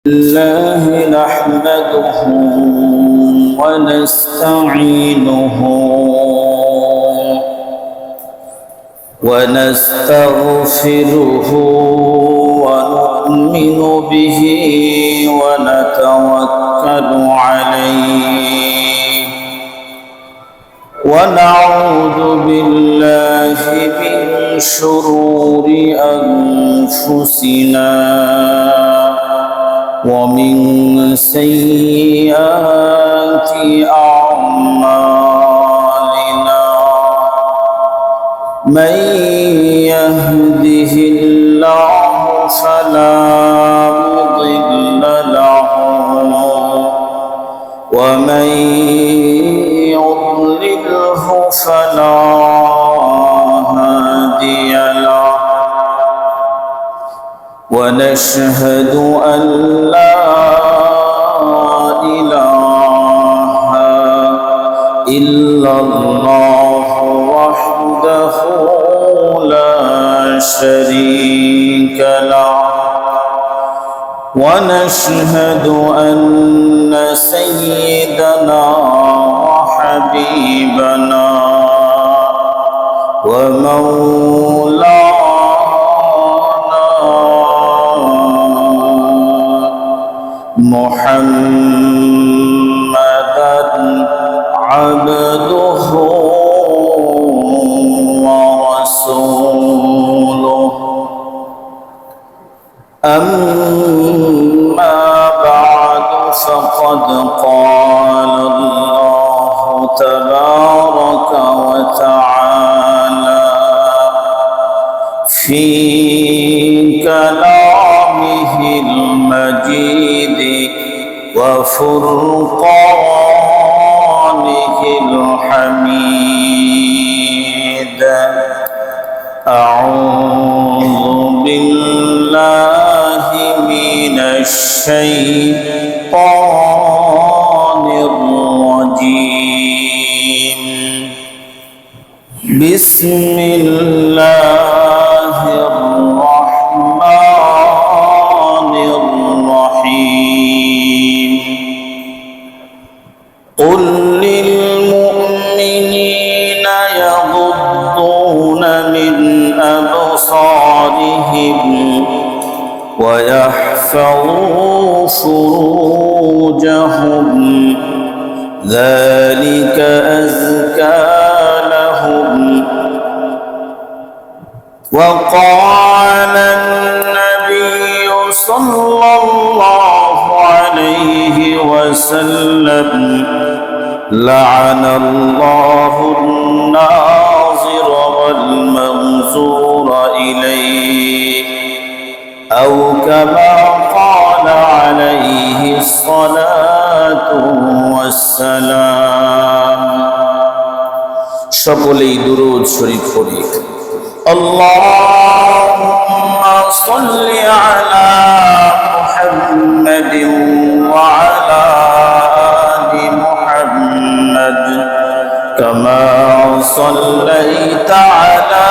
الله نحمده ونستعينه ونستغفره ونؤمن به ونتوكل عليه ونعوذ بالله من شرور أنفسنا ومن سيئات أعمالنا من يهده الله فلا مضل له ومن يضلله فلا هادي له ونشهد أن لا إله إلا الله وحده لا شريك له ونشهد أن سيدنا وحبيبنا ومولانا محمدًا عبده ورسوله أما بعد فقد قال الله تبارك وتعالى في كلامه المجيد وفرقانه الحميد أعوذ بالله من الشيطان الرجيم بسم الله الرحمن الرحيم قل للمؤمنين يغضون من أبصارهم ويحفظوا فروجهم ذلك أزكى لهم وقال النبي صلى الله عليه وسلم لعن الله الناظر والمنظور إليه أو كما قال عليه الصلاة والسلام সকলেই দুরূদ শরীফ পড়ি اللهم صل على محمد وعلى آل محمد كما صليت على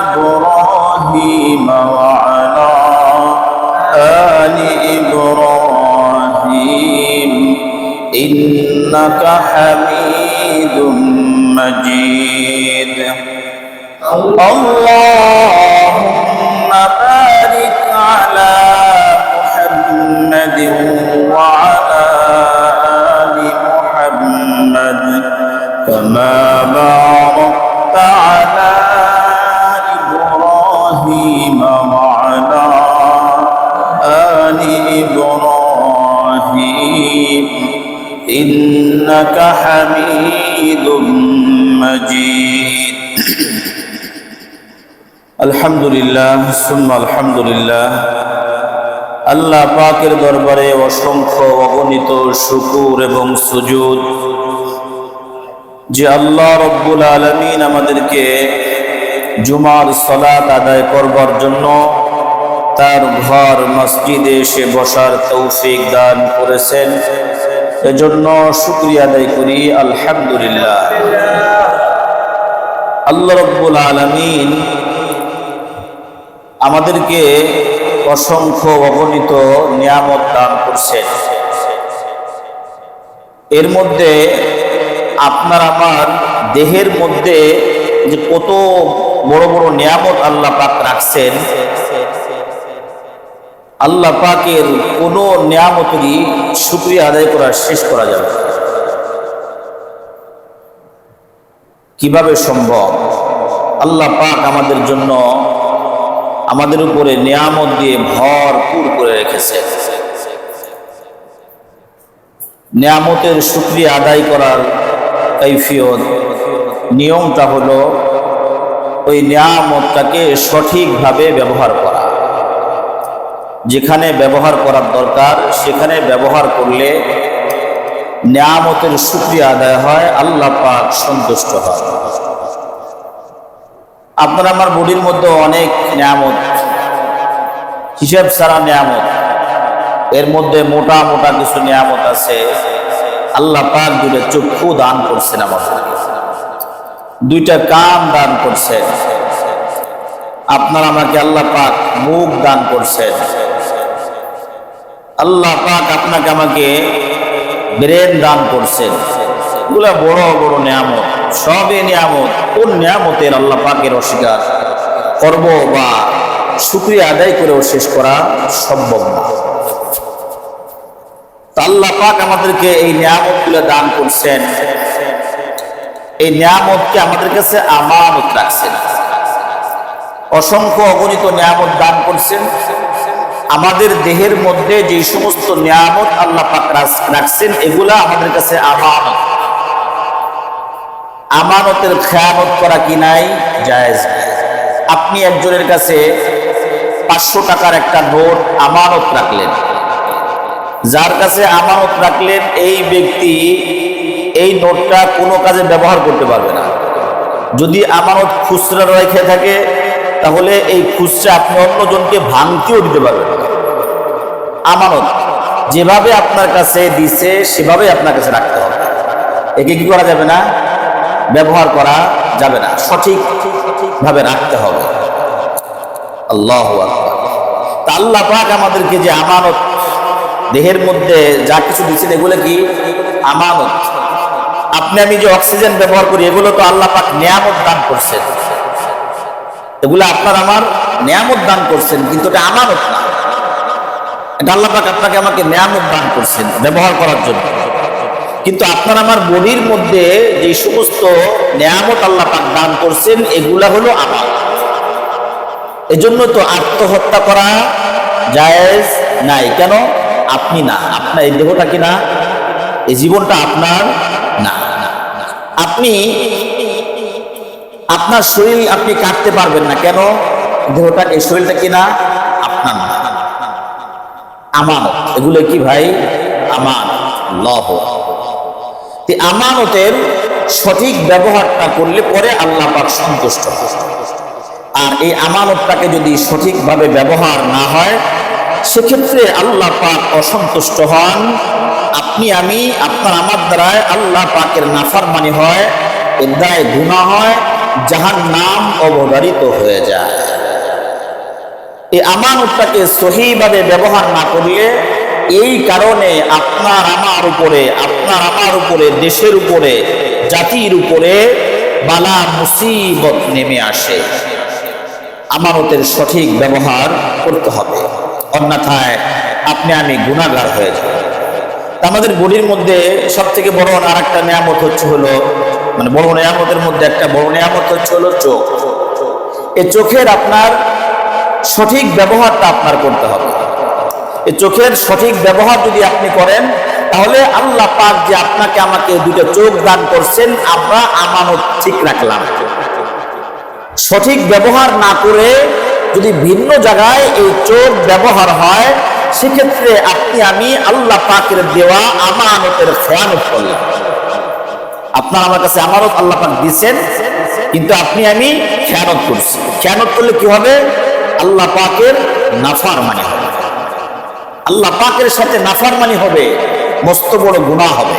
إبراهيم وعلى آل إبراهيم إنك حميد مجيد اللهم بارك على محمد وعلى آل محمد كما باركت على إبراهيم وعلى آل إبراهيم إنك حميد مجيد আলহামদুলিল্লাহ সুম্মা আলহামদুলিল্লাহ আল্লাহ পাকের দরবারে অসংখ্য অগণিত শুকর এবং সুজুদ যে আল্লাহ রব্বুল আলামিন আমাদেরকে জুমার সালাত আদায় করবার জন্য তার ঘর মসজিদে এসে বসার তৌফিক দান করেছেন এজন্য শুকরিয়া আদায় করি আলহামদুলিল্লাহ আল্লাহ রব্বুল আলামিন আমাদেরকে অসংখ্য অগণিত নিয়ামত দান করছেন। এর মধ্যে আপনার আমার দেহের মধ্যে যে কত বড় বড় নিয়ামত আল্লাহ পাক রাখছেন, আল্লাহ পাকের কোনো নিয়ামতেরই শুকরিয়া আদায় করা শেষ করা যাবে না। কিভাবে সম্ভব? আল্লাহ পাক আমাদের জন্য, আমাদের উপরে নিয়ামত দিয়ে ভরপুর করে রেখেছে। নিয়ামতের শুকরিয়া আদায় করার কাইফিয়ত, নিয়মটা হলো ওই নিয়ামতটাকে সঠিকভাবে ব্যবহার করা। যেখানে ব্যবহার করার দরকার সেখানে ব্যবহার করলে নিয়ামতের শুকরিয়া আদায় হয়, আল্লাহ পাক সন্তুষ্ট হয়। আপনার আমার বডির মধ্যে অনেক নিয়ামত, হিসাব ছাড়া নিয়ামত। এর মধ্যে মোটা মোটা কিছু নিয়ামত আছে। আল্লাহ পাক দুটো চক্ষু দান করছেন আমাদের, দুইটা কান দান করছেন। আপনার আমাকে আল্লাহ পাক মুখ দান করছেন। আল্লাহ পাক আপনাকে আমাকে ব্রেন দান করছেন। এগুলা বড় বড় নিয়ামত, সবই নিয়ামত। কোন নিয়ামতের আল্লাহ পাকের অস্বীকার করব বা শুকরিয়া আদায় করেও শেষ করা সম্ভব না। আল্লাহ পাক আমাদেরকে এই নিয়ামতগুলো দান করছেন। এই নিয়ামতকে আমাদের কাছে আমানত রাখছেন। অসংখ্য অগণিত নিয়ামত দান করছেন। আমাদের দেহের মধ্যে যে সমস্ত নিয়ামত আল্লাহ পাক রাখছেন, এগুলা আমাদের কাছে আমানত। আমানতের খেয়ানত করা কি নাই? জায়েজ। আপনি একজনের কাছে 500 টাকার একটা নোট আমানত রাখলেন। যার কাছে আমানত রাখলেন এই ব্যক্তি এই নোটটা কোনো কাজে ব্যবহার করতে পারবে না। যদি আমানত খুচরা রেখে থাকে তাহলে এই খুচরা আপনি অন্যজনকে ভাঙতেও দিতে পারবেন না। আমানত যেভাবে আপনার কাছে দিছে সেভাবে আপনার কাছে রাখতে হবে। একে কি করা যাবে না? ব্যবহার করা যাবে না, সঠিকভাবে রাখতে হবে। আল্লাহু আকবার। তা আল্লাহ পাক আমাদেরকে যে আমানত, দেহের মধ্যে যা কিছু দিচ্ছেন এগুলো কি আমানত। আপনি আমি যে অক্সিজেন ব্যবহার করি এগুলো তো আল্লাহ পাক নিয়ামত দান করছেন। এগুলো আপনার আমার নিয়ামত দান করছেন, কিন্তু এটা আমানত না। এটা আল্লাহ পাক আপনাকে আমাকে নিয়ামত দান করছেন ব্যবহার করার জন্য। কিন্তু আপনার আমার বডির মধ্যে যে সমস্ত নিয়ামত আল্লাহ পাক দান করছেন এগুলা হলো আমানত। এজন্য তো আত্মহত্যা করা জায়েজ নাই। কেন? আপনি না, আপনার এই দেহটা কি না, এই জীবনটা আপনার না। আপনি আপনার শরীর আপনি কাটতে পারবেন না। কেন? দেহটা, এই শরীরটা কি না, আপনার না, আমানত। এগুলো কি ভাই? আমানত। লহ আমানতের সঠিক ব্যবহারটা করলে পরে আল্লাহ পাক সন্তুষ্ট হয়। আর এই আমানতটাকে যদি সঠিকভাবে ব্যবহার না হয় সেক্ষেত্রে আল্লাহ পাক অসন্তুষ্ট হন। আপনি আমি, আপনার আমার দ্বারায় আল্লাহ পাকের নাফরমানি হয়, এর দ্বারায় গুনাহ হয়, জাহান্নাম অবধারিত হয়ে যায়। এই আমানতটাকে সহিভাবে ব্যবহার না করলে এই কারণে আপনার আমার উপরে, দেশের উপরে, জাতির উপরে বালা মুসিবত নেমে আসে। আমানতের সঠিক ব্যবহার করতে হবে, অন্যথায় আপনি আমি গুনাহগার হয়ে যাব। আমাদের বডির মধ্যে সব থেকে বড় আর একটা নিয়ামত হলো, মানে বড় নিয়ামতের মধ্যে একটা বড় নিয়ামত হলো চোখ। এই চোখের আপনার সঠিক ব্যবহারটা আপনার করতে হবে। এই চোখের সঠিক ব্যবহার যদি আপনি করেন তাহলে আল্লাহ পাক যে আপনাকে আমাকে দুটো চোখ দান করছেন, আমরা আমানত ঠিক রাখলাম। সঠিক ব্যবহার না করে যদি ভিন্ন জায়গায় এই চোখ ব্যবহার হয় সেক্ষেত্রে আপনি আমি আল্লাহ পাকের দেওয়া আমানতের খেয়ানত করলাম। আপনার আমার কাছে আমানত আল্লাহ পাক দিয়েছেন, কিন্তু আপনি আমি খেয়ানত করছি। খেয়ানত করলে কি হবে? আল্লাহ পাকের নাফরমানি হবে, আল্লাহ পাকের সাথে নাফরমানি হবে, মস্ত বড় গুনাহ হবে।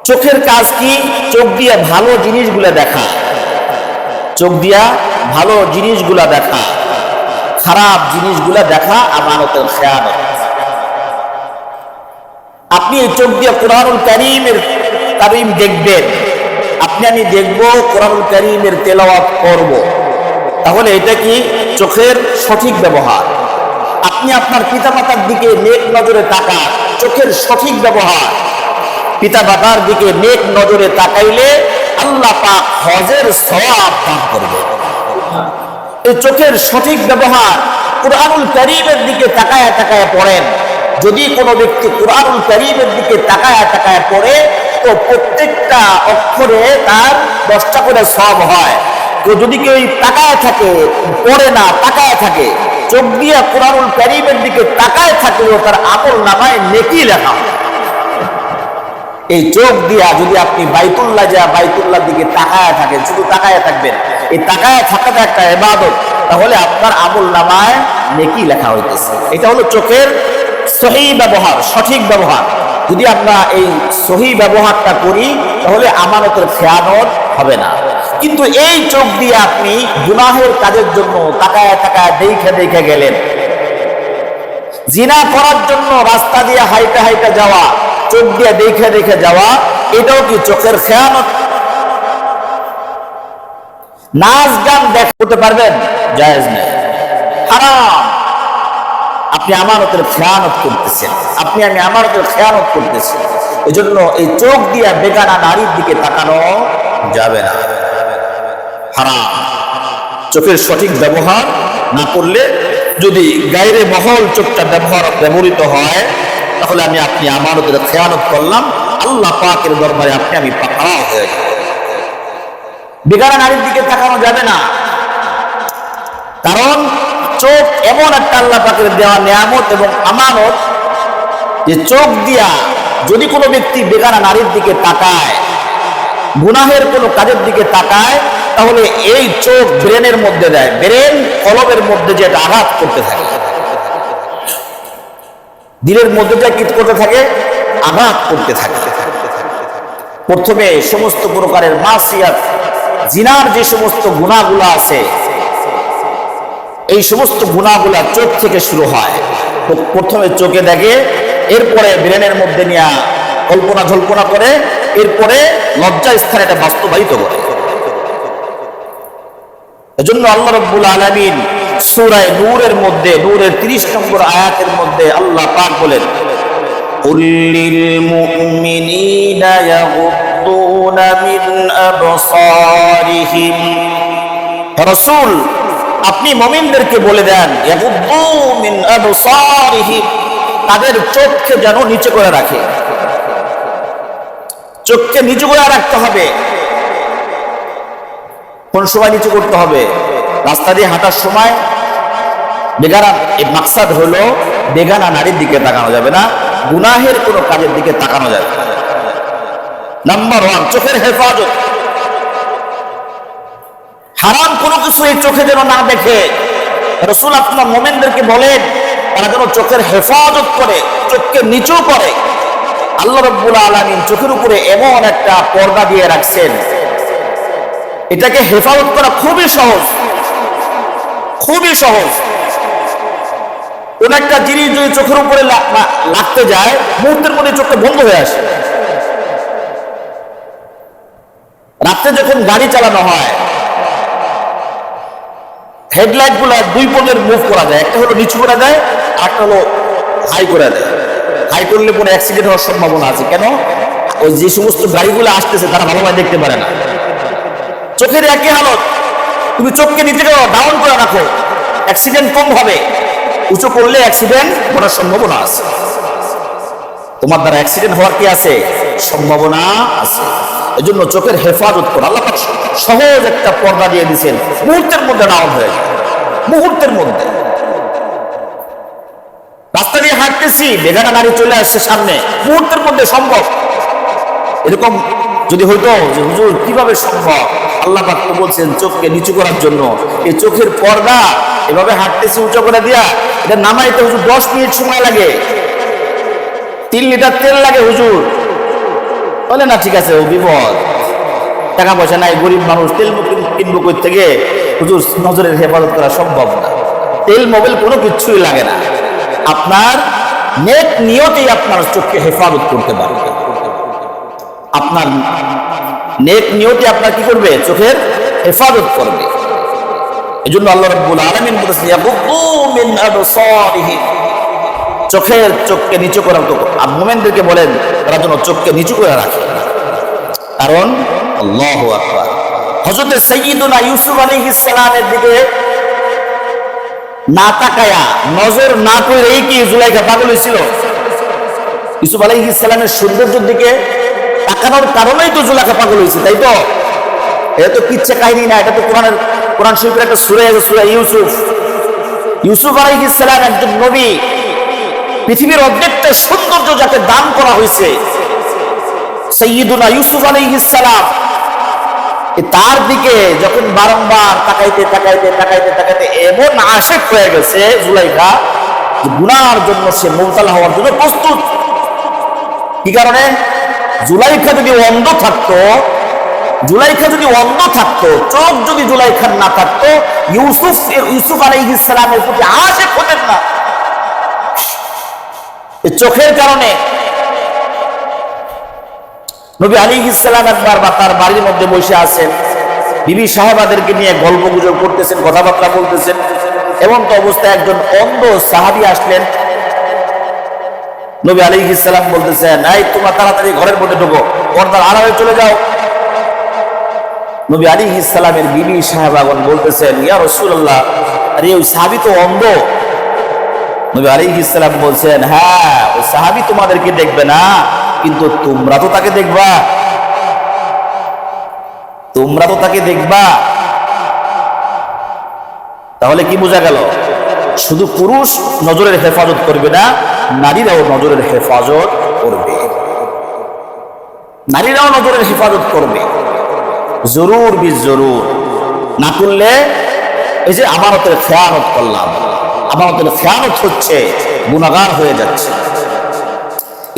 চোখের কাজ কি? চোখ দিয়ে ভালো জিনিসগুলো দেখা, চোখ দিয়া ভালো জিনিসগুলা দেখা, খারাপ জিনিসগুলা দেখা আমানতের খেয়ানত। আপনি এই চোখ দিয়ে কোরআনুল কারীমের তালিম দেখবেন, আপনি আমি দেখব কোরআনুল কারীমের তেলাওয়াত করব, তাহলে এটা কি চোখের সঠিক ব্যবহার। আপনি আপনার পিতামাতার দিকে নেক নজরে তাকান, চোখের সঠিক ব্যবহার। পিতামাতার দিকে নেক নজরে তাকাইলে আল্লাহ পাক হজের সওয়াব দান করবে। এই চোখের সঠিক ব্যবহার। কুরআনুল কারীমের দিকে তাকায় তাকায় পড়েন। যদি কোনো ব্যক্তি কুরআনুল কারীমের দিকে তাকায় তাকায় পড়ে, তো প্রত্যেকটা অক্ষরে তার 10টা করে সওয়াব হয়। তো যদি কেউ তাকায় থাকে, পড়ে না, তাকায় থাকে, চোখ দিয়ে কুরআনুল কারীমের দিকে তাকায় থাকলেও তার আমল নামায় নেকি লেখা হয়। এই চোখ দিয়া যদি আপনি বাইতুল্লাহ বাইতুল্লাহর দিকে তাকায় থাকেন, শুধু তাকায় থাকবেন, এই তাকায় থাকাটা একটা ইবাদত, তাহলে আপনার আমল নামায় নেকি লেখা হইতেছে। এটা হলো চোখের সহি ব্যবহার, সঠিক ব্যবহার। যদি আমরা এই সহি ব্যবহারটা করি, তাহলে আমানতের খেয়ানত হবে না। কিন্তু এই চোখ দিয়ে আপনি গুনাহের কাজের জন্য তাকায় তাকায় দেখে দেখে গেলেন, জিনা করার জন্য রাস্তা দিয়ে হাইটা হাইটা যাওয়া, চোখ দিয়ে দেখে দেখে যাওয়া, এটাও কি চোখের খেয়ানত? নাচ গান দেখতে পারবেন? জায়েজ নেই, হারাম। আপনি আমানতের খেয়ানত করতেছেন, আপনি আমি আমানতের খেয়ানত করতেছি। এজন্য এই চোখ দিয়ে বেগানা নারীর দিকে তাকানো যাবে না, হারাম। চোখের সঠিক ব্যবহার না করলে, যদি গায়রে মহল চোখটা ব্যবহৃত হয়, তাহলে আপনি আমানতের খেয়ানত করলাম, আল্লাহ পাকের দরবারে আপনি আমি পাকড়াও হয়ে যাব। বেগানা নারীর দিকে তাকানো যাবে না, কারণ চোখ এমন একটা আল্লাহ পাকের দেওয়া নিয়ামত এবং আমানত, যে চোখ দিয়া যদি কোনো ব্যক্তি বেগানা নারীর দিকে তাকায়, গুনাহের কোনো কাজের দিকে তাকায়, তাহলে এই চোখ ব্রেনের মধ্যে দেয়, ব্রেন কলবের মধ্যে যে আঘাত করতে থাকে, দিলের মধ্যে যা কি করতে থাকে, আঘাত করতে থাকে। প্রথমে সমস্ত প্রকারের মাসিয়াত, জিনার যে সমস্ত গুনাহগুলো আছে, এই সমস্ত গুনাহগুলা চোখ থেকে শুরু হয়। প্রথমে চোখে দেখে, এরপরে ব্রেনের মধ্যে নিয়ে কল্পনা ঝল্পনা করে, এরপরে লজ্জা স্থানে এটা বাস্তবায়িত করে। এজন্য আল্লাহ রাব্বুল আলামিন সূরা নূরের মধ্যে, নূরের 30 নম্বর আয়াতের মধ্যে আল্লাহ পাক বলেন, কুল্লিল মুমিনিনা ইয়াগুদ্দুনা মিন আবসারিহিম। রাসূল, আপনি মুমিনদেরকে বলে দেন, ইয়াগুদ্দু মিন আবসারিহিম, তাদের চোখকে যেন নিচে করে রাখে। চোখকে নিচু করে রাখতে হবে। কোন সময় নিচু করতে হবে? রাস্তা দিয়ে হাঁটার সময়। বেগানা, এই মাকসাদ হলো বেগানা নারীর দিকে তাকানো যাবে না, গুনাহের কোনো কাজের দিকে তাকানো যাবে না। নাম্বার 1, চোখের হেফাজত। হারাম কোনো কিছু এই চোখে যেন না দেখে। রাসূল আপনার মুমিনদেরকে বলেন, তারা যেন চোখের হেফাজত করে, চোখকে নিচু করে। আল্লাহ রাব্বুল আলামিন চোখের উপরে এমন একটা পর্দা দিয়ে রাখছেন, এটাকে হেফাজত করা খুবই সহজ, খুবই সহজ। কোন একটা জিনিস যদি চোখের উপরে লাগতে যায়, মুহূর্তের মধ্যে চোখটা বন্ধ হয়ে আসে। রাত্রে যখন গাড়ি চালানো হয়, হেডলাইট গুলা 2 পদের মুভ করা যায়, একটা হলো নিচু করে দেয়, আর একটা হলো হাই করে দেয়। হাই করলে পরে অ্যাক্সিডেন্ট হওয়ার সম্ভাবনা আছে। কেন? ওই যে সমস্ত গাড়িগুলো আসতেছে তারা ভালোভাবে দেখতে পারে না। চোখের একই হালত, তুমি চোখকে নিচে ডাউন করে রাখো, অ্যাক্সিডেন্ট কম হবে। উঁচু করলে অ্যাক্সিডেন্ট হওয়ার সম্ভাবনা আছে। তোমার দ্বারা অ্যাক্সিডেন্ট হওয়ার কি আছে? সম্ভাবনা আছে। এজন্য চোখের হেফাজত করো। আল্লাহ পাক সহজ একটা পর্দা দিয়ে দিয়েছেন, মুহূর্তের মধ্যে ডাউন হয়ে যায়, মুহূর্তের মধ্যে। রাস্তা দিয়ে হাঁটতেছি, বেগানা নারী চলে আসছে সামনে, মুহূর্তের মধ্যে সম্ভব। এরকম যদি হইতো যে হুজুর কিভাবে সম্ভব, আল্লাহ পাক তো বলছেন চোখকে নিচু করার জন্য। এই চোখের পর্দা এভাবে হাঁটতেছি উঁচু করে দিয়া, এটা নামাইতে হুজুর 10 মিনিট সময় লাগে, 3 লিটার তেল লাগে হুজুর। বলে না, ঠিক আছে, ও বিপদ, টাকা পয়সা নাই, গরিব মানুষ, তেল কিনবো কই থেকে, হুজুর নজরের হেফাজত করা সম্ভব না। তেল মোবিল কোনো কিছুই লাগে না, আপনার নেক নিয়তেই আপনার চোখকে হেফাজত করতে পারবে। আপনার নেক নিয়তে আপনার কি করবে? চোখের হেফাজত করবে। এই জন্য আল্লাহ রাব্বুল আলামিন বলেছেন ইয়াগুদ্দু মিন আবসারিহিম, চোখকে নিচু করা। তো মুমিনদেরকে বলেন তারা যেন চোখকে নিচু করে রাখে, কারণ আল্লাহু আকবার। হযরত সাইয়্যিদুনা ইউসুফ আলাইহিস সালামের দিকে না তাকায়া, নজর না করেই কি জুলাইখা পাগল হয়েছিল? ইউসুফ আলাইহিস সালামের সৌন্দর্যের দিকে তাকানোর কারণেই তো জুলাইখা পাগল হয়েছে, তাই তো? এটা তো কিচ্ছা কাহিনী না, এটা তো কোরআন শরীফের একটা সূরা আছে, সূরা ইউসুফ। ইউসুফ আলাইহিস সালাম একজন নবী, পৃথিবীর অর্ধেকটা সৌন্দর্য যাকে দান করা হয়েছে, সাইয়্যিদুনা ইউসুফ আলাইহিস সালাম, তার দিকে যখন বারংবার তাকাইতে তাকাইতে তাকাইতে তাকাইতে এমন আশেক হয়ে গেছে জুলাইখা, গুনার জন্য সে মুবতালা হওয়ার জন্য প্রস্তুত। কি কারণে? জুলাইখা যদি অন্ধ থাকতো, চোখ যদি জুলাইখার না থাকতো, ইউসুফ আলাইহিস সালামের প্রতি আশেক হতেন না। চোখের কারণে নবী আলাইহিস সালাম একবার তার বাড়ির মধ্যে বসে আছেন, বিবি সাহাবাদেরকে নিয়ে গল্প গুজব করতেছেন, কথাবার্তা বলতেছেন। এমন তো অবস্থায় একজন অন্ধ সাহাবী আসলেন। নবী আলাইহিস সালাম বলতেছেন, এই তোমরা তাড়াতাড়ি ঘরের মধ্যে ঢোকো, পর্দার আড়ালে চলে যাও। নবী আলাইহিস সালামের বিবি সাহাবাগণ বলতেছেন, ইয়া রাসূলুল্লাহ, আরে ওই সাহাবী তো অন্ধ। নবী আলাইহিস সালাম বলছেন, হ্যাঁ ওই সাহাবী তোমাদেরকে দেখবে না, কিন্তু তোমরা তো তাকে দেখবা। তাহলে কি বোঝা গেল? শুধু পুরুষ নজরের হেফাজত করবে না, নারীরাও নজরের হেফাজত করবে। জরুর বি জরুর না করলে, এই যে আমানতের খেয়ানত করলাম, আমানতের খেয়ানত হচ্ছে, গুনাহগার হয়ে যাচ্ছে।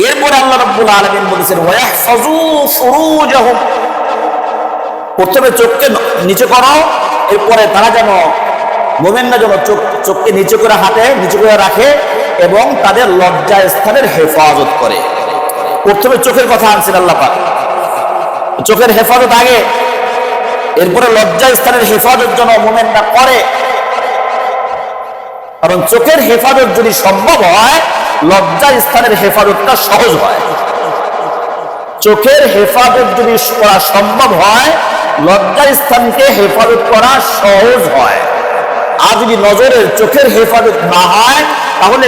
এরপরে আল্লাহ রাব্বুল আলামিন বলেছেন ওয়াহফাজু ফুরুজাহুম, প্রথমে চোখকে নিচে করো, এরপরে তারা যেন, মুমিনরা যেন চোখকে নিচে করে হাঁটে, নিচে করে রাখে এবং তাদের লজ্জা স্থানের হেফাজত করে। প্রথমে চোখের কথা আনছেন আল্লাহ পাক, চোখের হেফাজত আগে, এরপরে লজ্জা স্থানের হেফাজত যেন মুমিনরা করে। কারণ চোখের হেফাজত যদি সম্ভব হয়, লজ্জা স্থানের হেফাজতটা সহজ হয়। চোখের হেফাজত যদি করা সম্ভব হয়, লজ্জা স্থানকে হেফাজত করা সহজ হয়। আর যদি চোখের হেফাজত না হয়, তাহলে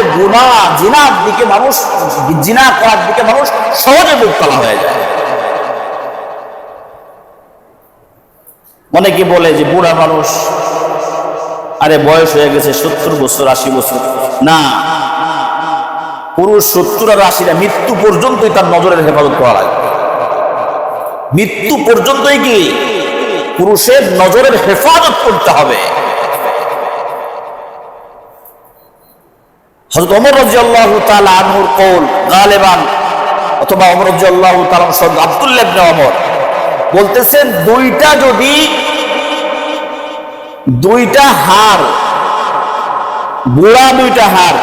জিনা করার দিকে মানুষ সহজে মুবতালা হয়ে যায়। অনেকে বলে যে বুড়া মানুষ, আরে বয়স হয়ে গেছে 70 বছর 80 বছর, না, পুরুষ 70 আর 80 না, মৃত্যু পর্যন্তই তার নজরের হেফাজত করা লাগবে। মৃত্যু পর্যন্তই কি পুরুষের নজরের হেফাজত করতে হবে। হযরত ওমর রাদিয়াল্লাহু তাআলা আনহুর কওল গালিবান, অথবা ওমর রাদিয়াল্লাহু তাআলা সঙ্গে আব্দুল্লাহ ইবনে ওমর বলতেছেন, দুইটা হাড়, বুড়া দুইটা হাড়,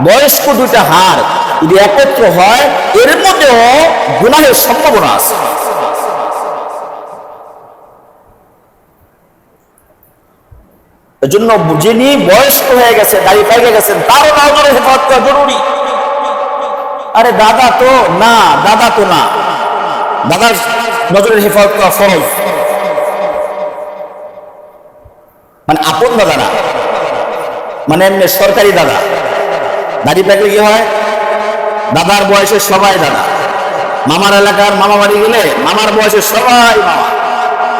বয়স্ক দুইটা হাড় যদি একত্র হয়, এর মধ্যেও গুনাহের সম্ভাবনা আছে। এজন্য যিনি বয়স্ক হয়ে গেছে, দাড়ি পাইকে গেছেন, তারও নজরে হেফাজত করা জরুরি। আরে দাদা তো না, দাদার নজরের হেফাজত করা ফরজ। মানে আপন দাদা না, মানে এমনি সরকারি দাদা। দাড়ি পাকলে কি হয়? দাদার বয়সের সবাই দাদা। মামার এলাকার মামা বাড়ি গেলে মামার বয়সের সবাই মামা,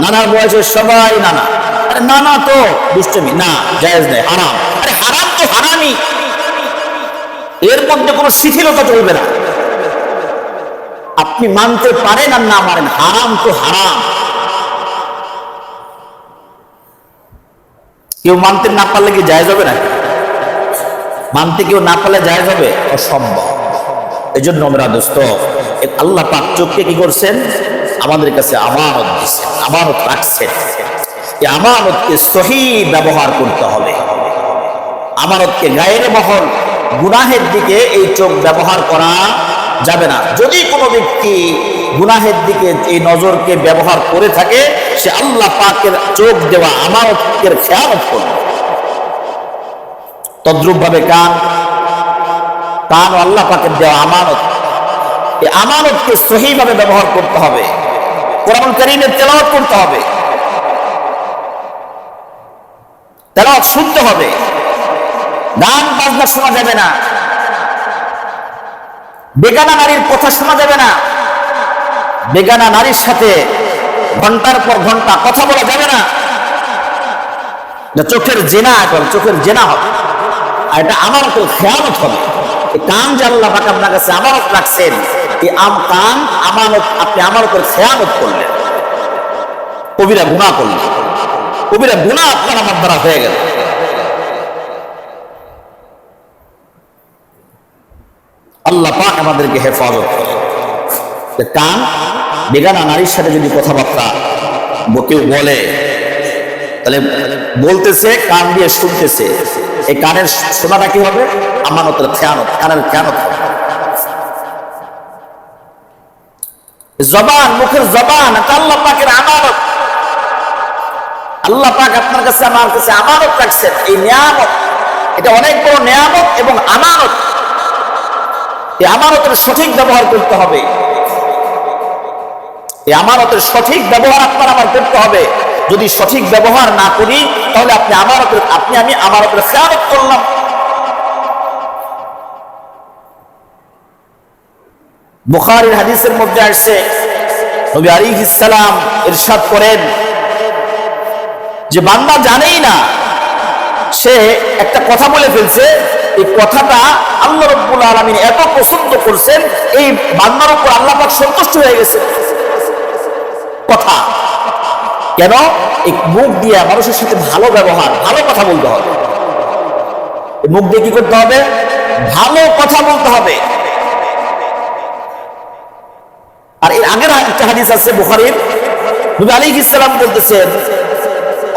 নানার বয়সের সবাই নানা। আরে নানা তো দুষ্টমি, না, জায়েজ নেই, হারাম। আরে হারাম তো হারামই, এর মধ্যে কোনো শিথিলতা চলবে না। আপনি মানতে পারেন আর না মানেন, হারাম তো হারাম। কেউ মানতে না পারলে কি জায়েজ হবে না? মানতে কেউ না পারলে জায়েজ হবে? অসম্ভব। এই জন্য আমরা দোস্ত, আল্লাহ পাক চোখকে কি করছেন? আমাদের কাছে আমানত দিচ্ছেন, আমানত রাখছেন। এই আমানতকে সহি ব্যবহার করতে হবে। আমানতকে গায়ের মহল গুনাহের দিকে এই চোখ ব্যবহার করা যাবে না। যদি কোনো ব্যক্তি গুনাহের দিকে এই নজরকে ব্যবহার করে থাকে, সে আল্লাহ পাকের চোখ দেওয়া আমানতের খেয়ানত করবে। তদ্রুপ ভাবে কান ও আল্লাহ পাকের দেওয়া আমানত, এই আমানতকে সহিভাবে ব্যবহার করতে হবে। কোরআন কারীমের তেলাওয়াত করতে হবে, তেলাওয়াত শুনতে হবে। গান বাজনা শোনা যাবে না, বেগানা নারীর কথা শোনা যাবে না, বেগানা নারীর সাথে ঘন্টার পর ঘন্টা কথা বলা যাবে না। চোখের জেনা, এখন চোখের জেনা হবে, আর এটা আমানতের খেয়ানত হবে। এই কান যে আল্লাহ পাক আপনার কাছে আমানত রাখছেন, এই কান আমানত, আপনি আমানতের খেয়ানত করলেন, কবিরা গুনাহ করলেন, কবিরা গুনাহ আপনার আমার দ্বারা হয়ে গেল। আল্লাহ পাক আমাদেরকে হেফাজত করে। কান বেগানা নারীর সাথে যদি কথাবার্তা কেউ বলে, তাহলে বলতেছে কান দিয়ে শুনতেছে, এই কানের শোনাটা কি হবে? আমানতের খেয়ানত, কানের খেয়ানত হবে। জবান, মুখের জবান, এটা আল্লাহ পাকের আমানত। আল্লাহ পাক আপনার কাছে আমার কাছে আমানত রাখছেন, এই নিয়ামত, এটা অনেক বড় নিয়ামত এবং আমানত। এই আমানতের সঠিক ব্যবহার করতে হবে, এই আমানতের সঠিক ব্যবহার আপনার আমার করতে হবে। যদি সঠিক ব্যবহার না করি, তাহলে আমি আমানতের খেয়ানত করলাম। বুখারীর হাদিসের মধ্যে আসছে, নবী আলাইহিস সালাম ইরশাদ করেন যে বান্দা জানেই না সে একটা কথা বলে ফেলছে, এই কথাটা আল্লাহ রাব্বুল আলামিন এত পছন্দ করছেন, এই বান্দার উপর আল্লাহ পাক সন্তুষ্ট হয়ে গেছে। কথা কেন? এই মুখ দিয়ে মানুষের সাথে ভালো ব্যবহার, ভালো কথা বলতে হবে। মুখ দিয়ে কি করতে হবে? ভালো কথা বলতে হবে। আর এর আগের একটা হাদিস আছে বুখারীর, নবী আলাইহিস সালাম বলতেছেন,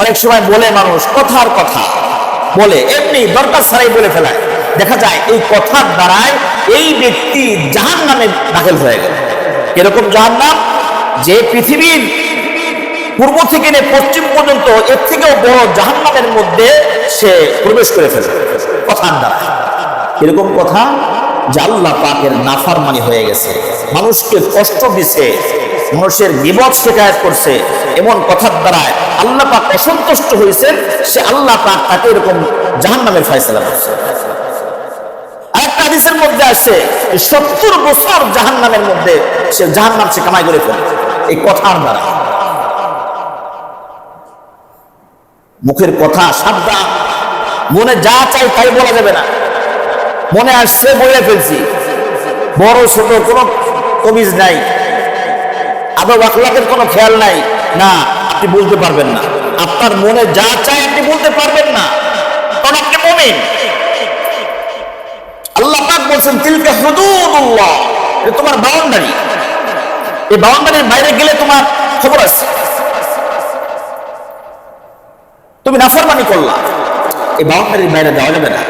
অনেক সময় বলে মানুষ কথার কথা বলে, এমনি দরকার ছাড়াই বলে ফেলায়, দেখা যায় এই কথার দ্বারাই এই ব্যক্তি জাহান্নামে দাখিল হয়ে গেল। এরকম জাহান্নাম যে পৃথিবীর পূর্ব থেকে নিয়ে পশ্চিম পর্যন্ত এর থেকেও বড় জাহান্নামের মধ্যে সে প্রবেশ করে ফেলে কথার দ্বারা। এরকম কথা যে আল্লাহ পাকের নাফরমানি হয়ে গেছে, মানুষকে কষ্ট দিছে, মানুষের গীবত শিকায়ত করছে, এমন কথার দ্বারা আল্লাহ পাক অসন্তুষ্ট হয়েছেন, সে আল্লাহ পাক তাকে এরকম জাহান্নামের ফয়সালা করছে। আরেকটা হাদিসের মধ্যে আসছে 70 বছর জাহান্নামের মধ্যে সে জাহান্নাম সে কামাই করে ফেলে এই কথার দ্বারা। মুখের কথা সাবধান, মনে যা চাই তাই বলা যাবে না। মনে আসছে বলে ফেলছি, বড় ছোট কোনো তমিজ নাই, আদব আখলাকের কোনো খেয়াল নাই, না, আপনি বলতে পারবেন না। আপনার মনে যা চাই আপনি বলতে পারবেন না, কারণ আপনি মুমিন। আল্লাহ পাক বলছেন তিলকা হুদুদুল্লাহ, এটা তোমার বাউন্ডারি, এই বাউন্ডারির বাইরে গেলে তোমার খবর আছে, তুমি নাফরমানি করলা। এই বাউন্ডারির বাইরে যাওয়া যাবে না,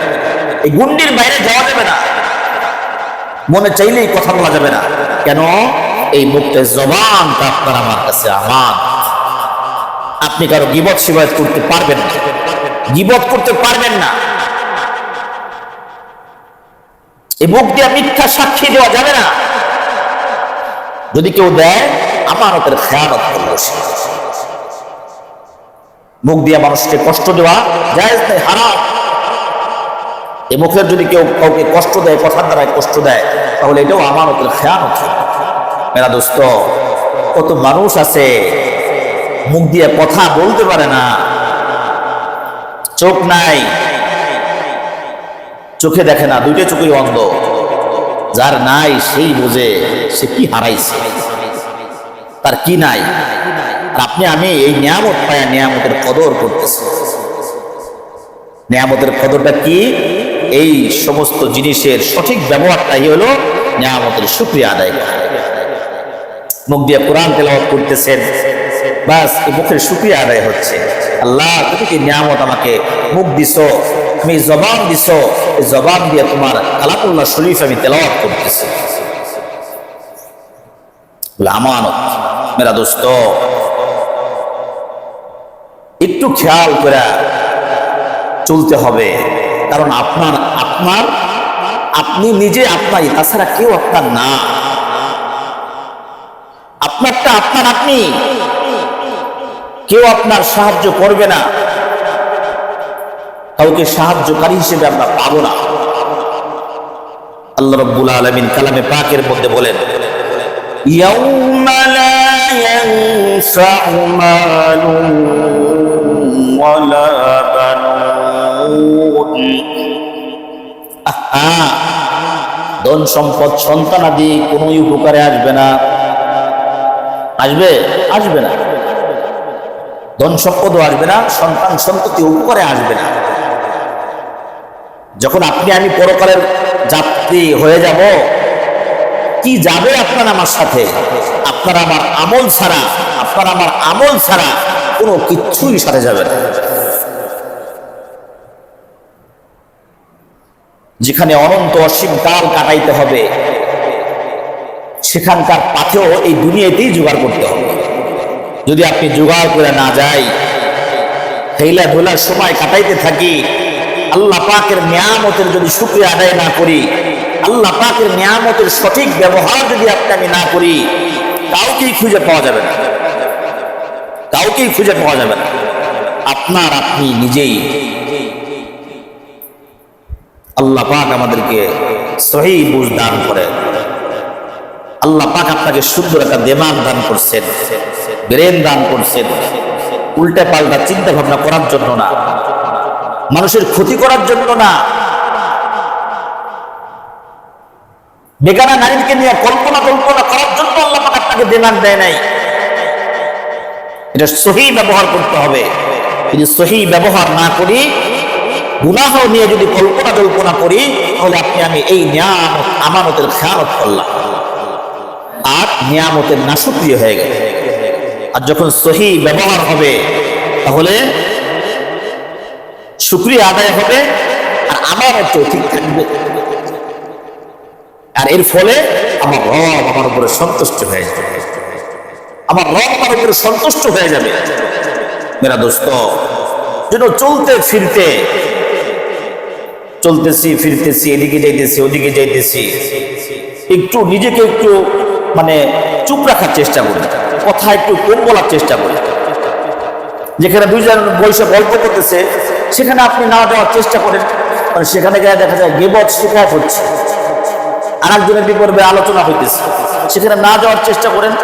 এই গুন্ডির বাইরে যাওয়া যাবে না, মনে চাইলেই কথা বলা যাবে না। কেন? এই মুখের জবানটা আপনার আমার কাছে আমান। আপনি কারো গীবত শিকায়ত করতে পারবেন না, গীবত করতে পারবেন না। এই মুখ দিয়ে মিথ্যা সাক্ষী দেওয়া যাবে না। যদি কেউ দেয়, আমানতের খেয়ানত করল সে। মুখ দিয়ে মানুষকে কষ্ট দেওয়া জায়েজ নেই, হারাম। এই মুখের যদি কেউ কাউকে কষ্ট দেয়, কথার দ্বারা কষ্ট দেয়, তাহলে এটাও আমানতের খেয়ানত। মেরা দোস্ত, কত মানুষ আছে মুখ দিয়ে কথা বলতে পারে না, চোখ নাই, চোখে দেখে না, দুইটা চোখেই অন্ধ। যার নাই সেই বোঝে সে কি হারাইছে, তার কি নাই। আপনি আমি এই নিয়ামত পায়া নিয়ামতের কদর করতেছি। নিয়ামতের কদরটা কি? এই সমস্ত জিনিসের সঠিক ব্যবহারটাই হলো নিয়ামতের শুকরিয়া আদায় করা। মুখ দিয়ে কোরআন তেলাওয়াত করতেছেন, বাস এই মুখের শুকরিয়া আদায় হচ্ছে। আল্লাহ, তুমি কি নিয়ামত আমাকে মুখ দিছো, আমি জবান দিছো, এই জবান দিয়ে তোমার কালামুল্লাহ শরীফ আমি তেলাওয়াত করতেছি। আমানত মেরা দোস্ত, একটু খেয়াল করে চলতে হবে, কারণ আপনি নিজে আপনারই, তাছাড়া কেউ আপনার না। আপনারটা আপনি, কেউ আপনার সাহায্য করবে না, কাউকে সাহায্যকারী হিসেবে আমরা পাবো না। আল্লাহ রাব্বুল আলামিন কালামে পাকের মধ্যে বলেন, ইয়াউমা লা ইয়ানফাউ মালুন ওয়ালা বানুন। ধন সম্পদ সন্তানাদি কোনো উপকারে আসবে না। আসবে না। ধন সম্পদও আসবে না, সন্তান সন্ততি উপকারে আসবে না। যখন আপনি আমি পরকালের যাত্রী হয়ে যাব, কি যাবে আপনার আমার সাথে? আপনার আমার আমল ছাড়া কোনো কিচ্ছুই সাথে যাবে না। যেখানে অনন্ত অসীম কাল কাটাইতে হবে, সেখানকার পাথেও এই দুনিয়াতেই জোগাড় করতে হবে। যদি আপনি জোগাড় করে না যাই, হেলা ধুলার সময় কাটাইতে থাকি, আল্লাহ পাকের নিয়ামতের যদি শুকরিয়া আদায় না করি, আল্লাহ পাকের নিয়ামতের সঠিক ব্যবহার যদি আমি না করি, কাউকেই খুঁজে পাওয়া যাবে না। আপনি নিজেই। আল্লাহ পাক আমাদেরকে সহি বুঝ দান করে। আল্লাহ পাক আপনাকে সুন্দর একটা দিমাগ দান করছেন, ব্রেন দান করছেন, উল্টা পাল্টা চিন্তা ভাবনা করার জন্য না, মানুষের ক্ষতি করার জন্য না, বেগানা নারীকে নিয়ে কল্পনা করার জন্য আল্লাহ পাক আপনাকে দিমাগ দেয় নাই। এটা সহি ব্যবহার করতে হবে। যদি সহি ব্যবহার না করি, গুনাহ নিয়ে যদি কল্পনা করি, তাহলে আমি এই নিয়ামত আমানতের খেয়ানত করলাম, আর নিয়ামতের নাশুকরিয়া হয়ে গেল। আর যখন সহি ব্যবহার হবে, তাহলে শুকরিয়া আদায় হবে, আর আমানতও ঠিক থাকবে। আর এর ফলে আমার রব আমার উপরে সন্তুষ্ট হয়ে যাবে। মেরা দোস্ত, যেন চলতেছি, এদিকে যাইতেছি, ওদিকে যাইতেছি, একটু নিজেকে একটু চুপ রাখার চেষ্টা করি, কথা একটু কম বলার চেষ্টা করি। যেখানে দুইজন বসে গল্প করতেছে, সেখানে আপনি না যাওয়ার চেষ্টা করেন, সেখানে গিয়ে দেখা যায় গীবত শিকায়ত হচ্ছে, আর একজনের বিপরীতে আলোচনা হইতেছে, সেখানে না যাওয়ার চেষ্টা করেন।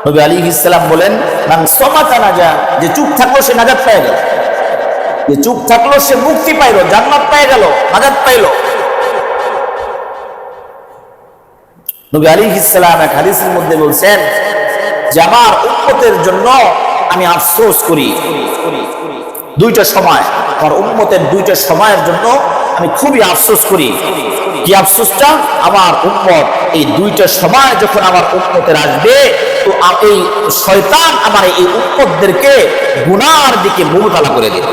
নবী আলাইহিস সালাম বলেন, মান সামাতা নাজা, যে চুপ থাকলো সে নাজাত পেয়ে গেল, যে চুপ থাকলো সে মুক্তি পাইল, জান্নাত পেয়ে গেল, নাজাত পাইল। নবী আলাইহিস সালাম এক হাদিসের মধ্যে বলছেন যে আমার উম্মতের জন্য আমি আফসোস করি দুইটা সময়, আমার উম্মতের দুইটা সময়ের জন্য আমি খুবই আফসোস করি। কি আফসোসটা? আমার উম্মত এই দুইটা সময় যখন আমার উম্মতের আসবে, তো এই শয়তান আমার এই উম্মতদেরকে গুনার দিকে মুবতালা করে দিবে,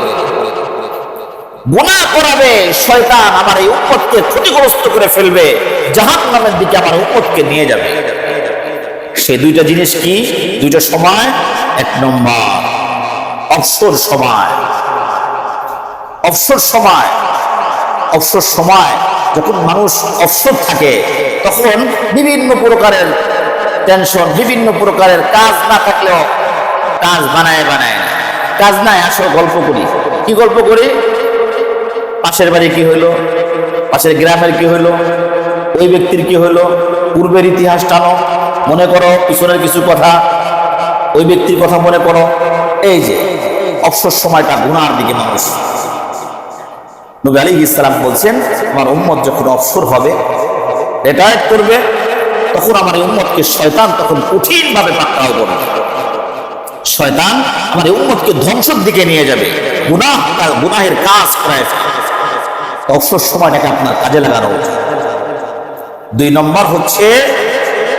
গুনাহ করাবে। শয়তান আমার এই উম্মতকে ক্ষতিগ্রস্ত করে ফেলবে, জাহান্নামের দিকে আমার উম্মতকে নিয়ে যাবে। সেই দুইটা জিনিস কি? দুইটা সময়। এক নম্বর অবসর সময়, যখন মানুষ অবসর থাকে, তখন বিভিন্ন প্রকারের টেনশন, বিভিন্ন প্রকারের কাজ না থাকলেও কাজ বানায় না, কাজ নাই, আসলে গল্প করি। কি গল্প করি? পাশের বাড়ি কি হইলো, পাশের গ্রামের কি হইলো, ওই ব্যক্তির কি হইলো, পূর্বের ইতিহাস টানো, মনে করো পিছনের কিছু কথা, ওই ব্যক্তির কথা মনে করো। এই যে অবসর সময়টা গুনার দিকে মানুষ। নবী আলাইহিস সালাম বলছেন, আমার উম্মত যখন অবসর হবে, রিটায়ার করবে, তখন আমার এই উম্মতকে শয়তান তখন কঠিনভাবে পাকড়াও করবে। শয়তান আমার এই উম্মতকে ধ্বংসের দিকে নিয়ে যাবে, গুনাহের কাজ প্রায়। অবসর সময়টাকে আপনার কাজে লাগানো উচিত। দুই নম্বর হচ্ছে,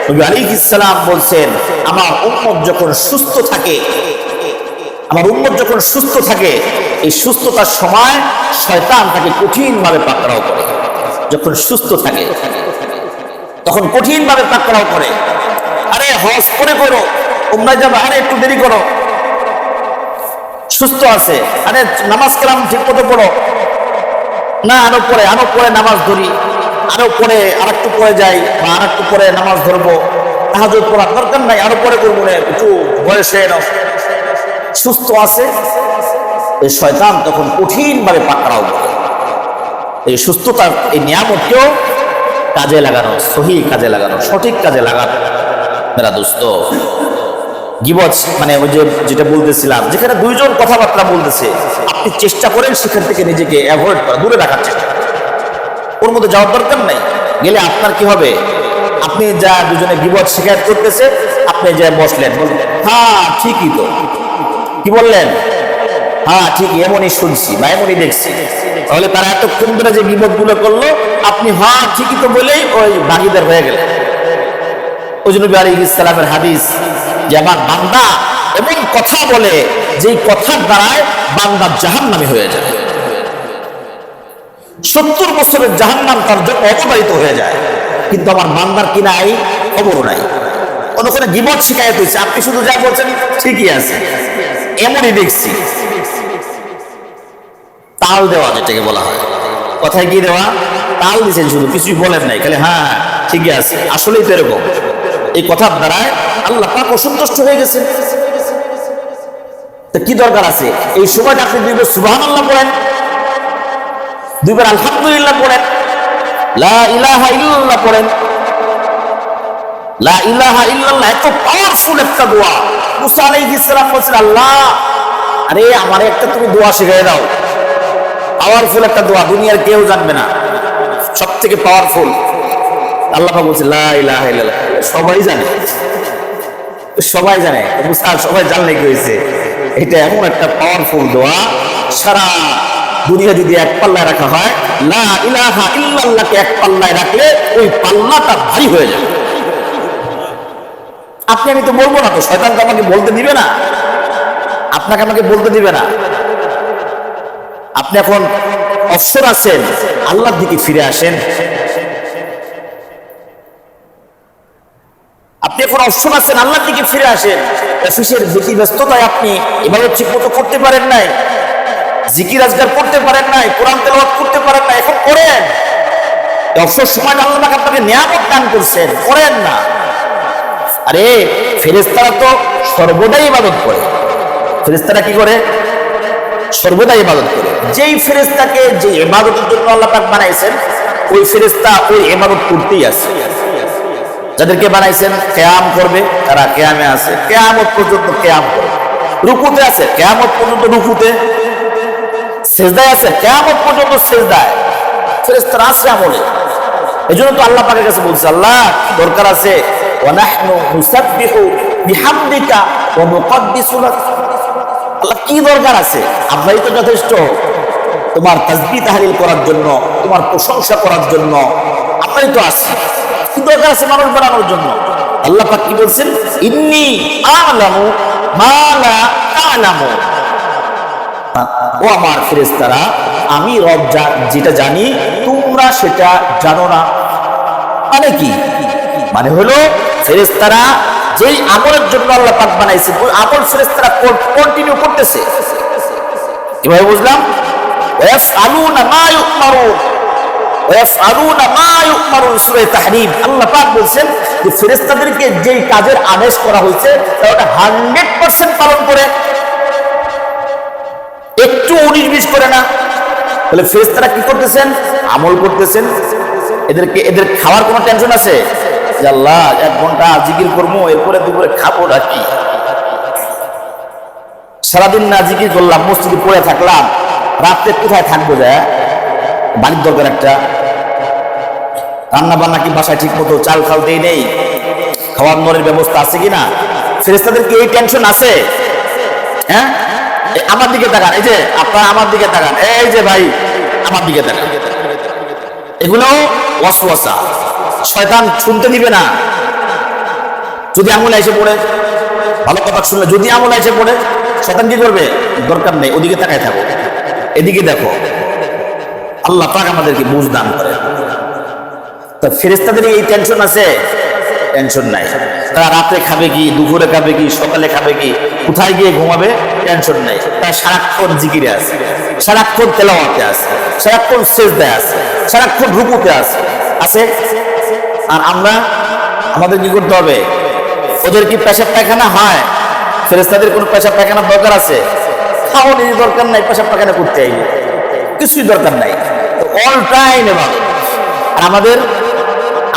নবী আলাইহিস সালাম বলছেন, আমার উম্মত যখন সুস্থ থাকে, আমার উম্মত যখন সুস্থ থাকে, এই সুস্থতার সময় শয়তান তাকে কঠিনভাবে পাকড়াও করে। যখন সুস্থ থাকে তখন কঠিনভাবে পাকড়াও করে। আরে হজ করে করো, উমরায় যাবে, আরে একটু দেরি করো, সুস্থ আছে, আরে নামাজ কালাম ঠিক মতো পড়ো না, আরো পরে নামাজ ধরি, আরো পরে আর একটু পরে যাই, বা আর একটু পরে নামাজ ধরবো, তাহাজ্জুদ পড়ার দরকার নাই, আরো পরে করবো না, একটু বয়সে সুস্থ আছে। এই শয়তান তখন কঠিনভাবে পাকড়াও করে। এই সুস্থতার এই নিয়ামতকেও কাজে লাগানো, সহিহ কাজে লাগানো, সঠিক কাজে লাগানো। মেরা দোস্ত, গীবত মানে ওই যে যেটা বলতেছিলাম, যেখানে দুইজন কথাবার্তা বলতেছে, আপনি চেষ্টা করেন সেখান থেকে নিজেকে অ্যাভয়েড করা, দূরে রাখার চেষ্টা করেন। ওর মধ্যে যাওয়ার দরকার নাই। গেলে আপনার কি হবে? আপনি যা দুজনে গীবত শিকায়ত করতেছে, আপনি যা বসলেন, বললেন হ্যাঁ ঠিকই তো, কি বললেন? হ্যাঁ ঠিক, এমনই শুনছি বা এমনই দেখছি। তাহলে তারা এতক্ষণ ধরে যে গীবত গুলো করলো, আপনি হ্যাঁ ঠিকই তো বলেই ওই ভাগীদার হয়ে গেলেন। ওই জন্য নবী আলাইহিস সালামের হাদিস যে আমার বান্দা এমন কথা বলে যেই কথার দ্বারায় বান্দা জাহান্নামী হয়ে যায়, 70 বছরের জাহান্নাম তার জন্য অপবাহিত হয়ে যায়। কিন্তু আমার বান্দার কি নাই? খবরও নাই। কোন গীবত শিকায়ত হয়েছে, আপনি শুধু যা বলছেন ঠিকই আছে, এমনই দেখছি। তাল দেওয়া যেটাকে বলা হয়, কথায় কি দেওয়া? তাল দিচ্ছেন, শুধু কিছুই বলেন নাই, খালি হ্যাঁ ঠিকই আছে, আসলেই তো এরকম। এই কথার দ্বারায় আল্লাহ পাক অসন্তুষ্ট হয়ে গেছেন। তো কি দরকার আছে? এই সময়টা আপনি 2 বার সুবহানাল্লাহ পড়েন, 2 বার আলহামদুলিল্লাহ পড়েন, লা ইলাহা ইল্লাল্লাহ পড়েন। লা ইলাহা ইল্লাল্লাহ এত পাওয়ারফুল একটা দোয়া। মুসা আলাইহিস সালাম বলেছেন, আল্লাহ আরে আমারে একটা তুমি দোয়া শিখিয়ে দাও, পাওয়ারফুল একটা দোয়া, দুনিয়ার কেউ জানবে না, সব থেকে পাওয়ারফুল। আল্লাহ পাক বলছে লা ইলাহা ইল্লাল্লাহ, সবাই জানে, সবাই জানে। মুসা সবাই জানলে কি হয়েছে? এটা এমন একটা পাওয়ারফুল দোয়া, সারা দুনিয়া যদি এক পাল্লায় রাখা হয়, লা ইলাহা ইল্লাল্লাহকে এক পাল্লায় রাখলে ওই পাল্লাটা ভারী হয়ে যাবে। আপনি আমি তো বলবো না, তো শয়তান তো আমাকে বলতে দিবে না, আপনাকে আমাকে বলতে দিবে না। আপনি এখন অবসর আছেন, আল্লাহর দিকে ফিরে আসেন। আপনি এখন অবসর আছেন, আল্লাহর দিকে ফিরে আসেন। অফিসের বেশি ব্যস্ততায় আপনি ইবাদত ঠিক মতো করতে পারেন নাই, জিকির আজকার করতে পারেন নাই, কোরআন তেলাওয়াত করতে পারেন না, এখন করেন। অবসর সময় আল্লাহ পাক আপনাকে নিয়ামত দান করছেন, করেন না। আরে ফেরেশতারা তো সর্বদাই ইবাদত করে। ফেরেশতারা কি করে? সর্বদাই ইবাদত করে। যেই ফেরেশতাকে যে ইবাদতের জন্য আল্লাহ পাক বানাইছেন, ওই ফেরেশতা ওই ইবাদত করতেই আছে। যাদেরকে বানাইছেন কিয়াম করবে, তারা কিয়ামে আছে, কিয়ামত পর্যন্ত কিয়াম করবে। রুকুতে আছে, কিয়ামত পর্যন্ত রুকুতে। সিজদায় আছে, কিয়ামত পর্যন্ত সিজদায়। ফেরেশতারা আছে আমলে। এজন্য তো আল্লাহ পাকের কাছে বলছে, আল্লাহ দরকার আছে ওয়া নাহনু নুসাব্বিহু বিহামদিকা ওয়া নুকদ্দিসু লাক। আল্লাহ কি দরকার আছে? আপনারই তো যথেষ্ট তোমার তাসবিহ তাহলিল করার জন্য, তোমার প্রশংসা করার জন্য, আপনারই তো আছে। কি দরকার আছে মানুষ বানানোর জন্য? আল্লাহ পাক কি বলছেন? ইন্নী আ'লামু মা লা তা'লামু। ও আমার ফেরেশতারা, আমি রব যেটা জানি তোমরা সেটা জানো না। মানে কি? মানে হলো ফেরেশতারা যেই আমলের জন্য আল্লাহ পাক বানাইছে, ওই আমল ফেরেশতারা কন্টিনিউ করতেছে। কিভাবে বুঝলাম? ওয়াফআলুনা মা ইউমারুন, ওয়াফআলুনা মা ইউমারুন, সূরা তাহরীম। আল্লাহ পাক বলছেন যে ফেরেশতাদেরকে যেই কাজের আদেশ করা হয়েছে ওটা 100% পালন করে, একটু 19-20 করে না। তাহলে ফেরেশতারা কি করতেছেন? আমল করতেছেন। এদের খাওয়ার কোনো টেনশন আছে? যে আল্লাহ 1 ঘন্টা জিকির করবো, এরপরে দুপুরে খাবো নাকি? সারাদিন না জিকির করলাম, মসজিদে পড়ে থাকলাম, রাত্রে কোথায় থাকবো? যায় বাড়ির দরকার একটা, রান্না বান্না কি বাসায় ঠিক মতো চাল খাওয়াতেই নেই, খাওয়ার নরের ব্যবস্থা আছে কিনা? ফেরেশতাদের কি এই টেনশন আছে? হ্যাঁ, আমার দিকে তাকান, এই যে আপনারা আমার দিকে তাকান, এই যে ভাই আমার দিকে তাকান। এগুলো ওয়াসওয়াসা, শয়তান শুনতে দিবে না। যদি আমল এসে পড়ে, ভালো কথা শুনলে যদি আমল এসে পড়ে, শয়তান কি করবে? দরকার নেই, ওদিকে তাকায় থাকো, এদিকে দেখো। আল্লাহ পাক আমাদেরকে বুঝ দান করে। তো ফেরেশতাদের এই টেনশন আছে? টেনশন নাই। তারা রাতে খাবে কি, দুপুরে খাবে কি, সকালে খাবে কি, কোথায় গিয়ে ঘুমাবে, টেনশন নাই। তারা সারাক্ষণ জিকিরে আছে, সারাক্ষণ তেলাওয়াতে আছে, সারাক্ষণ সেজদায় আছে, সারাক্ষণ রুকুতে আছে আছে। আর আমরা, আমাদের কি করতে হবে? ওদের কি পেশাব পায়খানা হয়? ফেরেশতাদের কোনো পেশাব পায়খানার দরকার আছে? খাওয়ানোর দরকার নাই, পেশাব পায়খানা করতে আইবে, কিছুই দরকার নাই। অল টাইম ইবাদত। আর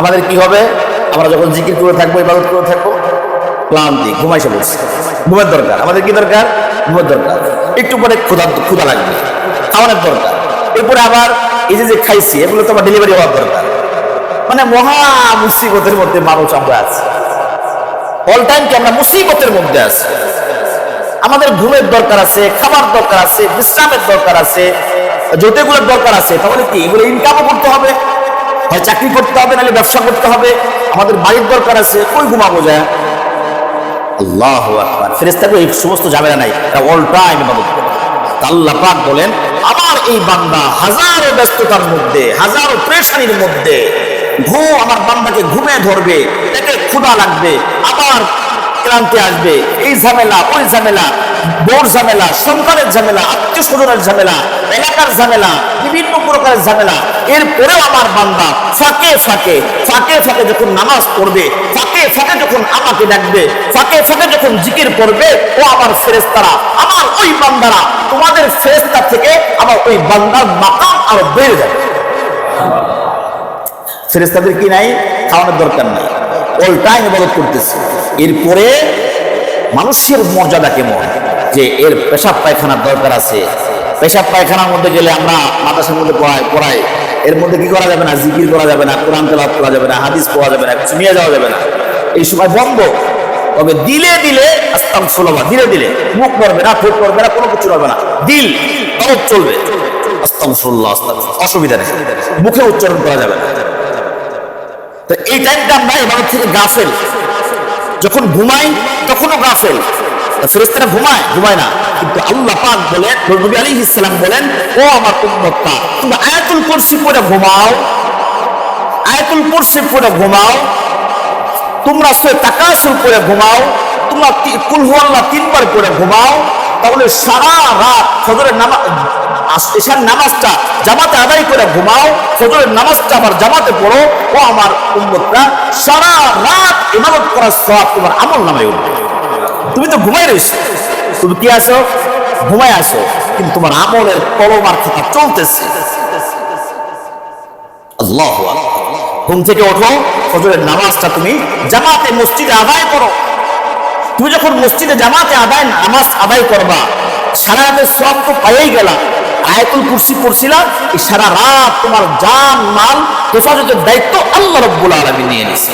আমাদের কি হবে? আমরা যখন জিকির করে থাকবো, ইবাদত করে থাকবো, ক্লান্তি, ঘুমাইছে বলছে, ঘুমের দরকার। আমাদের কি দরকার? ঘুমের দরকার। একটু পরে ক্ষুধা লাগবে, খাওয়ানোর দরকার। এরপরে আবার এই যে খাইছি, এগুলো তো আবার ডেলিভারি হওয়ার দরকার। মানে মহা মুসিবতের মধ্যে মানুষ আমরা আছি। অল টাইম কি আমরা মুসিবতের মধ্যে আছি। আমাদের ঘুমের দরকার আছে, খাবার দরকার আছে, বিশ্রামের দরকার আছে, যতগুলোর দরকার আছে। তাহলে কি এগুলো ইনকামও করতে হবে, হয় চাকরি করতে হবে, নাহলে ব্যবসা করতে হবে। আমাদের বাড়ির দরকার আছে, কই ঘুমাবো যায়? আল্লাহু আকবার। ফেরেশতাদের এই সমস্ত ঝামেলা নাই, তারা অল টাইম ইবাদত করে। আল্লাহ পাক বলেন, আমার এই বান্দা হাজারো ব্যস্ততার মধ্যে, হাজারো পেরেশানির মধ্যে, আমার বান্দাকে ঘুমে ধরবে, পেটে ক্ষুধা লাগবে, আবার ক্লান্তি আসবে, এই ঝামেলা, ওই ঝামেলা, বউর ঝামেলা, সন্তানের ঝামেলা, আত্মীয় স্বজনের ঝামেলা, এলাকার ঝামেলা, বিভিন্ন প্রকারের ঝামেলা। এরপরেও আমার বান্দা ফাঁকে ফাঁকে যখন নামাজ পড়বে, ফাঁকে ফাঁকে যখন আমাকে ডাকবে, ফাঁকে ফাঁকে যখন জিকির করবে, ও আমার ফেরেশতারা, আমার ওই বান্দারা, তোমাদের ফেরেশতা থেকে আমার ওই বান্দার মাকাম আরো বেড়ে যাবে। ফেরেশতাদের কি নাই? খাওয়ানোর দরকার নাই, অল টাইম ইবাদত করতেছে। এরপরে মানুষের মর্যাদা কেমন, যে এর পেশাব পায়খানার দরকার আছে। পেশাব পায়খানার মধ্যে গেলে আমরা মাদ্রাসার মধ্যে পড়াই, এর মধ্যে কি করা যাবে না? জিকির করা যাবে না, কোরআন তেলাওয়াত করা যাবে না, হাদিস পড়া যাবে না, কিছু নিয়ে যাওয়া যাবে না। এই সময় বন্ধ। তবে দিলে দিলে আস্তাগফিরুল্লাহ, দিলে দিলে মুখ নড়বে না, ঠোঁট নড়বে না, কোনো কিছু নড়বে না, দিল তরফ চলবে, আস্তাগফিরুল্লাহ আস্তাগফিরুল্লাহ, অসুবিধা নেই, মুখে উচ্চারণ করা যাবে না। তো এই টাইমটা আমরা ইবাদত থেকে গাফেল। যখন ঘুমাই তখনও গাফেল। ফেরেশতারা ঘুমায় না, কিন্তু আল্লাহ পাক বলেন, নবী আলাইহিস সালাম বলেন, ও আমার উম্মতটা, তোমরা আয়াতুল কুরসি পড়ে ঘুমাও, আয়াতুল কুরসি পড়ে ঘুমাও, তোমরা সূরা তাকাসুর পড়ে ঘুমাও, তোমরা কুল হুয়াল্লাহ 3 বার পড়ে ঘুমাও। তাহলে সারা রাত ফজরের নামাজ, ঈশার নামাজটা জামাতে আদায় করে ঘুমাও, ফজরের নামাজটা আবার জামাতে পড়ো। ও আমার উম্মতরা, সারা রাত ইবাদত করার সওয়াব তোমার আমলনামায় উঠবে। তুমি তো ঘুমাই রইছো, তুমি কি আছো? ঘুমাই আসো, কিন্তু তোমার আমলের কলমার খাতা চলতেছে। আল্লাহু আকবার। ঘুম থেকে ওঠো, ফজরের নামাজটা তুমি জামাতে মসজিদে আদায় করো। তুমি যখন মসজিদে জামাতে নামাজ আদায় করবা, সারা রাতের সওয়াব তো পাইয়াই গেলা। আয়াতুল কুরসি পড়ছিলা, এই সারা রাত তোমার জান মাল হেফাজতের দায়িত্ব আল্লাহ রাব্বুল আলামিন নিয়ে নিছে।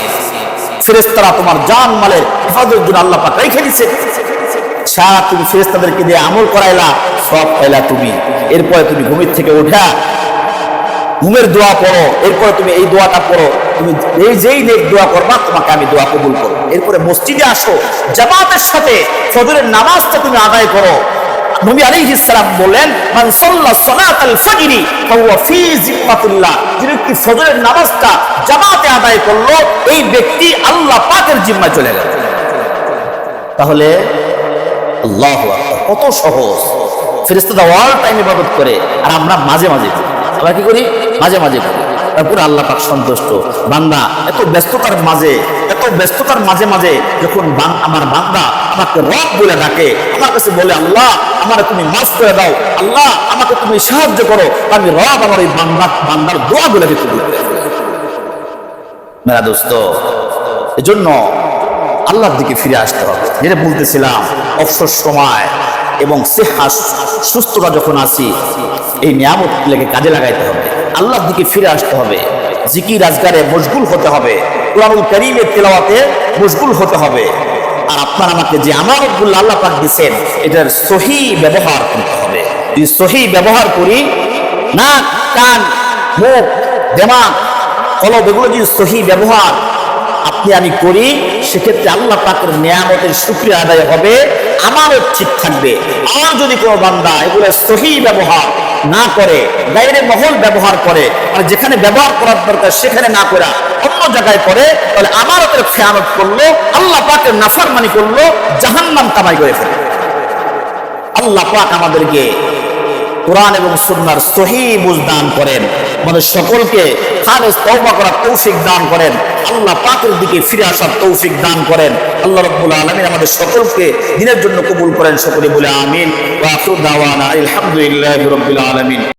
ফেরেশতারা তোমার জান মালের হেফাজতের জন্য আল্লাহ পাক রেখে দিয়েছে। সারা তুমি ফেরেশতাদেরকে দিয়ে আমল করাইলা, সওয়াব পাইলা তুমি। এরপরে তুমি ঘুমের থেকে ওঠা ঘুমের দোয়া পড়ো, এরপরে তুমি এই দোয়াটা পড়ো, তুমি যেই নেক দোয়া করবা তোমাকে আমি দোয়া কবুল করব। এরপরে মসজিদে আসো, জামাতের সাথে ফজরের নামাজটা তুমি আদায় করো। নবী আলাইহিস সালাম বলেন, মান সাল্লা সালাতাল ফজরি ফাহুয়া ফি জিম্মাতিল্লাহ, যে ব্যক্তি ফজরের নামাজটা জামাতে আদায় করলো, এই ব্যক্তি আল্লাহ পাকের জিম্মায় চলে গেল। তাহলে আল্লাহু আকবার, কত সহজ। ফেরেশতারা অল টাইম ইবাদত করে, আর আমরা মাঝে মাঝে করি। আমরা কি করি? মাঝে মাঝে করি। তারপরে আল্লাহ পাক সন্তুষ্ট। বান্দা এত ব্যস্ততার মাঝে মাঝে যখন আমার বান্দা আমাকে রব বলে ডাকে, আমার কাছে বলে, আল্লাহ আমারে তুমি মাফ করে দাও, আল্লাহ আমাকে তুমি সাহায্য করো, আমি রব আমার এই বান্দার দোয়া বলে দিতে বলতে। মেরা দোস্ত, এজন্য আল্লাহর দিকে ফিরে আসতে হবে। যেটা বলতেছিলাম, অবসর সময় এবং সুস্থতা যখন আসি, এই নিয়ামত লেগে কাজে লাগাইতে হবে, আল্লাহর দিকে ফিরে আসতে হবে, জিকির আজগারে মশগুল হতে হবে, কুরআনুল কারীমের তেলাওয়াতে মশগুল হতে হবে। আর আপনার আমাকে যে আমানতগুলো আল্লাহ পাক দিয়েছেন, এটার সহি ব্যবহার করতে হবে। যদি সহি ব্যবহার করি, নাক, কান, মুখ, দিমাগ, কলব, এগুলো যদি সহি ব্যবহার আপনি আমি করি, সেক্ষেত্রে আল্লাহ পাকের নিয়ামতের শুকরিয়া আদায় হবে। আমানত ঠিক থাকবে। আর যদি কোনো বান্দা এগুলো সহি ব্যবহার না করে, গায়রে মহল ব্যবহার করে, আর যেখানে ব্যবহার করার দরকার সেখানে না করে অন্য জায়গায় করে, তাহলে আমানতের খেয়ানত করলো, আল্লাহ পাকের নাফরমানি করলো, জাহান্নাম কামাই করে ফেলে। আল্লাহ পাক আমাদেরকে কোরআন এবং সুন্নাহর সহি বুঝ দান করেন, আমাদের সকলকে খালেস তওবা করার তৌফিক দান করেন, আল্লাহ পাকের দিকে ফিরে আসার তৌফিক দান করেন। আল্লাহ রাব্বুল আলামিন আমাদের সকলকে দিনের জন্য কবুল করেন, সকলে বলে আমিন। ওয়া আখিরু দাওয়ানা আলহামদুলিল্লাহি রাব্বিল আলামিন।